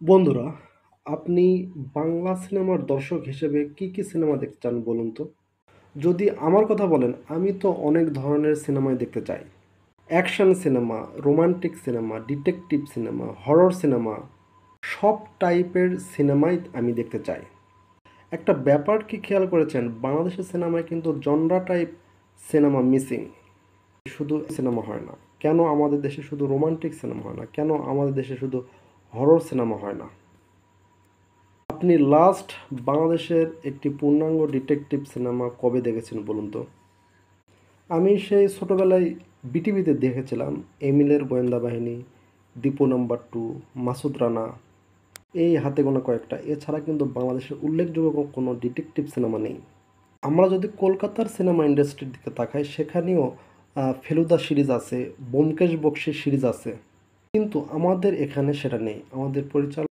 বন্ধুরা, আপনি বাংলা সিনেমার দর্শক হিসেবে কি সিনেমা দেখতে চান বলুন তো? যদি আমার কথা বলেন, আমি তো অনেক ধরনের সিনেমাই দেখতে চাই। Action cinema, romantic cinema, detective cinema, horror cinema, সব টাইপের সিনেমাই আমি দেখতে চাই। একটা ব্যাপার কি খেয়াল করেছেন? বাংলাদেশের সিনেমায় কিন্তু জনরা টাইপ সিনেমা মিসিং। শুধু সিনেমা হয় না। কেন আমাদের দেশে শুধু রোমান্টিক সিনেমা হয় না? কেন আমাদের দেশে শুধু হরর সিনেমা হয় না? আপনি লাস্ট বাংলাদেশের একটি পূর্ণাঙ্গ ডিটেকটিভ সিনেমা কবে দেখেছেন বলুন তো? আমি সেই ছোটবেলায় বিটিভিতে দেখেছিলাম এমিলের গোয়েন্দা বাহিনী, দীপু নাম্বার টু, মাসুদ রানা, এই হাতে গোনা কয়েকটা। এছাড়া কিন্তু বাংলাদেশের উল্লেখযোগ্য কোনো ডিটেকটিভ সিনেমা নেই। আমরা যদি কলকাতার সিনেমা ইন্ডাস্ট্রির দিকে তাকাই, সেখানেও ফেলুদা সিরিজ আছে, ব্যোমকেশ বক্সী সিরিজ আছে, কিন্তু আমাদের এখানে সেটা নেই। আমাদের পরিচালক